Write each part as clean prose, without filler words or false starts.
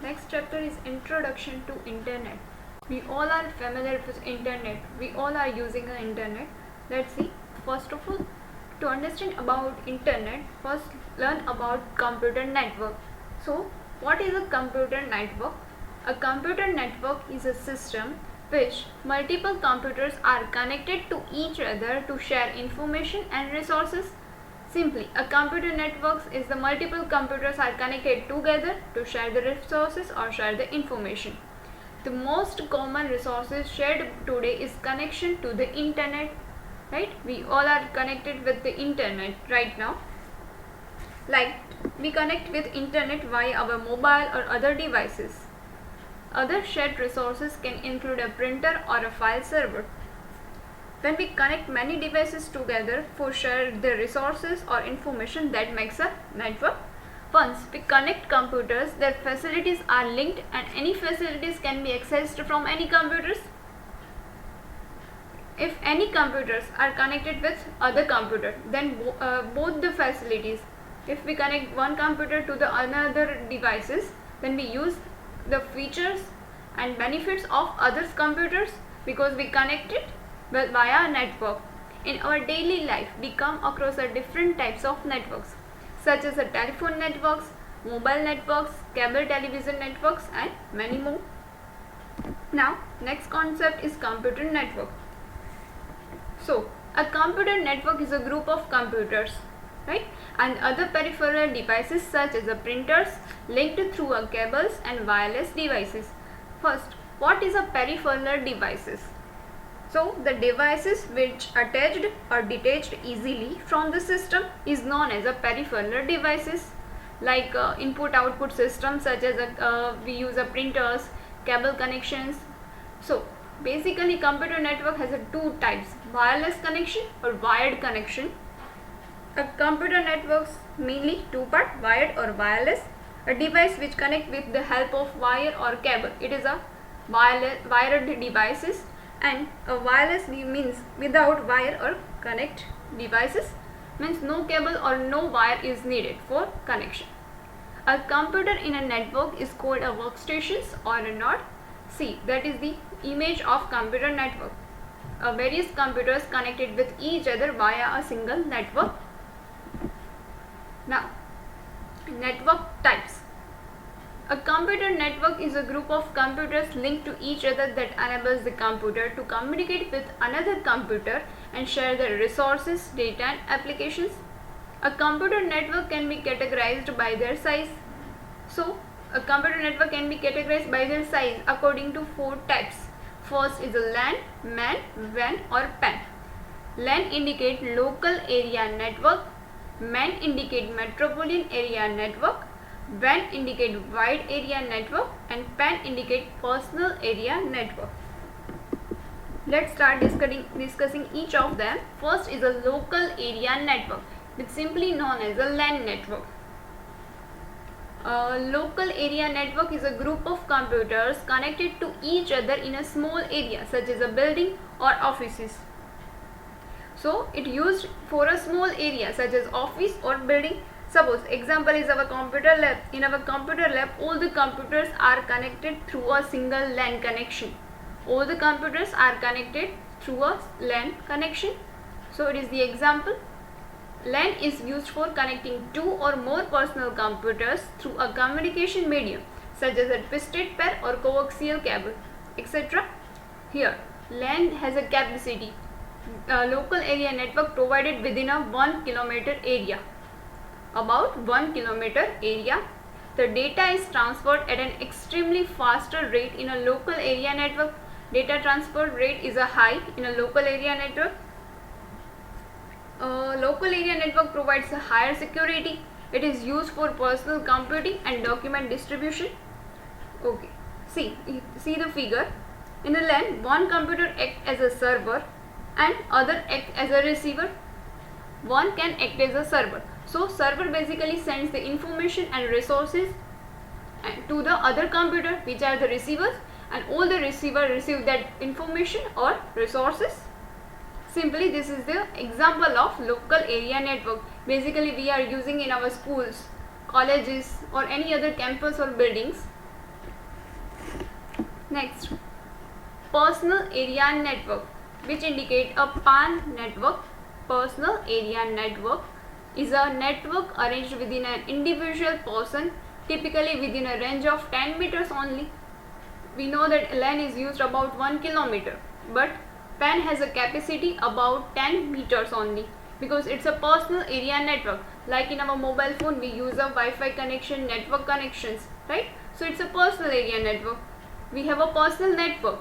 next chapter is Introduction to Internet. We all are familiar with Internet. We all are using the Internet. Let's see. First of all, to understand about Internet, first learn about computer network. So, what is a computer network? A computer network is a system which multiple computers are connected to each other to share information and resources. Simply, a computer network is the multiple computers are connected together to share the resources or share the information. The most common resources shared today is connection to the internet, right? We all are connected with the internet right now. Like, we connect with internet via our mobile or other devices. Other shared resources can include a printer or a file server. When we connect many devices together for share the resources or information, that makes a network. Once we connect computers, their facilities are linked and any facilities can be accessed from any computers. If any computers are connected with other computer, then both the facilities, if we connect one computer to the another devices, then we use the features and benefits of others computers because we connect it via a network. In our daily life, we come across different types of networks such as telephone networks, mobile networks, cable television networks and many more. Now, next concept is computer network. So, a computer network is a group of computers, right, and other peripheral devices such as printers linked through cables and wireless devices. First, what is a peripheral devices? So, the devices which attached or detached easily from the system is known as a peripheral devices, like input-output systems such as we use printers, cable connections. So, basically computer network has two types, wireless connection or wired connection. A computer networks mainly two part, wired or wireless. A device which connect with the help of wire or cable, it is a wired devices. And a wireless means without wire or connect devices, means no cable or no wire is needed for connection. A computer in a network is called a workstation or a node. See, that is the image of computer network. Various computers connected with each other via a single network. Now, network types. A computer network is a group of computers linked to each other that enables the computer to communicate with another computer and share their resources, data and applications. A computer network can be categorized by their size. So, a computer network can be categorized by their size according to four types. First is a LAN, MAN, WAN or PAN. LAN indicate local area network, MAN indicate metropolitan area network, WAN indicate wide area network and PAN indicate personal area network. Let's start discussing each of them. First is a local area network, which is simply known as a LAN network. A local area network is a group of computers connected to each other in a small area such as a building or offices. So, it used for a small area such as office or building. Suppose example is our computer lab. In our computer lab, all the computers are connected through a single LAN connection. All the computers are connected through a LAN connection. So, it is the example. LAN is used for connecting two or more personal computers through a communication medium such as a twisted pair or coaxial cable, etc. Here, LAN has a capacity. Local area network provided within a 1 kilometer area. About 1 kilometer area, the data is transferred at an extremely faster rate in a local area network. Data transfer rate is a high in a local area network. Local area network provides a higher security. It is used for personal computing and document distribution. Okay, see the figure. In a LAN, one computer acts as a server and other act as a receiver. One can act as a server. So, server basically sends the information and resources to the other computer, which are the receivers, and all the receiver receive that information or resources. Simply, this is the example of local area network. Basically, we are using in our schools, colleges or any other campus or buildings. Next, personal area network, which indicate a PAN network. Personal area network is a network arranged within an individual person, typically within a range of 10 meters only. We know that LAN is used about 1 kilometer, but PAN has a capacity about 10 meters only, because it's a personal area network. Like in our mobile phone, we use a Wi-Fi connection, network connections, right? So it's a personal area network. We have a personal network.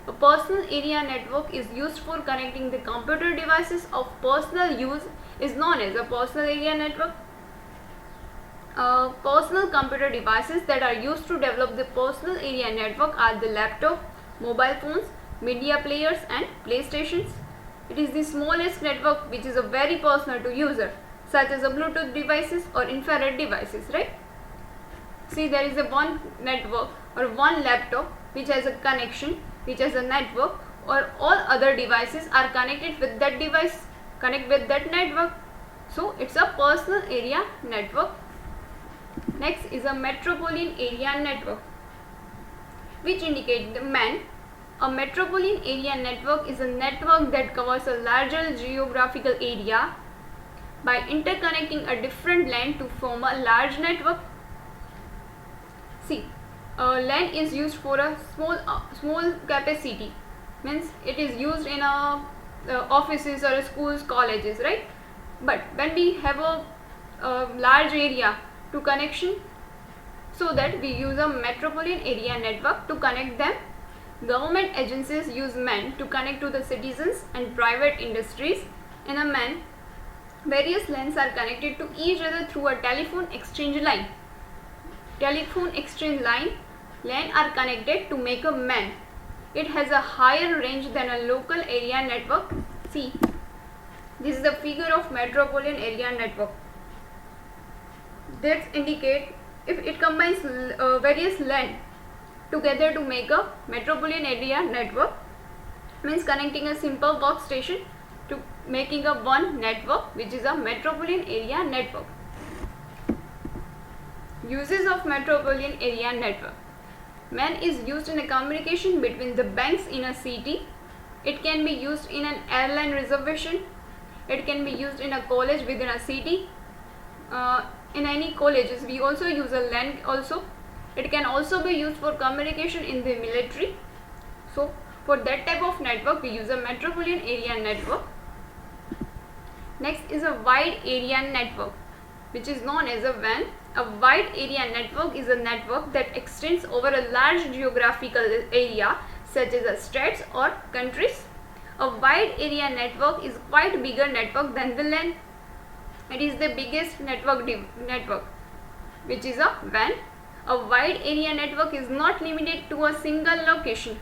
A personal area network is used for connecting the computer devices of personal use, is known as a personal area network. Personal computer devices that are used to develop the personal area network are the laptop, mobile phones, media players and playstations. It is the smallest network which is a very personal to user, such as a Bluetooth devices or infrared devices, right? See, there is a one network or one laptop which has a connection, which has a network, or all other devices are connected with that device, connect with that network. So it's a personal area network. Next is a metropolitan area network, which indicate the MAN. A metropolitan area network is a network that covers a larger geographical area by interconnecting a different LAN to form a large network. See, LAN is used for a small capacity, means it is used in offices or schools, colleges, right? But when we have a large area to connection, so that we use a metropolitan area network to connect them. Government agencies use MAN to connect to the citizens and private industries. In a MAN, various LANs are connected to each other through a telephone exchange line. Telephone exchange line LAN are connected to make a MAN. It has a higher range than a local area network. See, this is the figure of metropolitan area network. That indicate if it combines various LAN together to make a metropolitan area network, means connecting a simple workstation to making a one network, which is a metropolitan area network. Uses of metropolitan area network. MAN is used in a communication between the banks in a city. It can be used in an airline reservation. It can be used in a college within a city. In any colleges we also use a LAN also. It can also be used for communication in the military. So for that type of network we use a metropolitan area network. Next is a wide area network, which is known as a WAN. A wide area network is a network that extends over a large geographical area, such as states or countries. A wide area network is quite bigger network than the LAN. It is the biggest network, which is a WAN. A wide area network is not limited to a single location.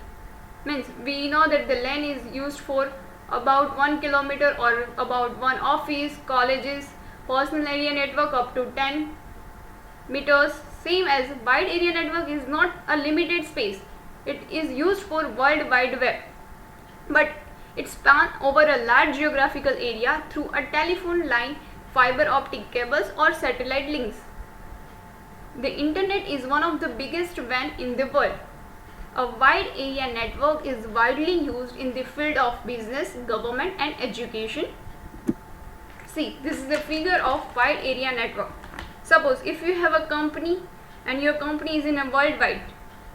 Means we know that the LAN is used for about 1 kilometer or about one office, colleges. Personal area network up to 10 meters. Same as wide area network is not a limited space. It is used for World Wide Web, but it spans over a large geographical area through a telephone line, fiber optic cables or satellite links. The internet is one of the biggest WAN in the world. A wide area network is widely used in the field of business, government and education. See, this is the figure of wide area network. Suppose if you have a company and your company is in a worldwide,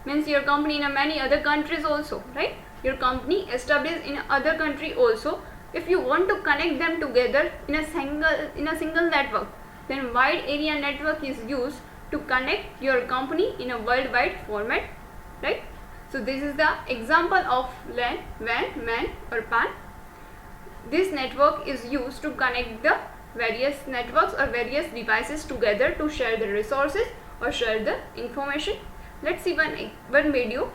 means your company in a many other countries also, right? Your company established in other country also. If you want to connect them together in a single network, then wide area network is used to connect your company in a worldwide format, right? So this is the example of LAN, WAN, MAN or PAN. This network is used to connect the various networks or various devices together to share the resources or share the information. Let's see one video.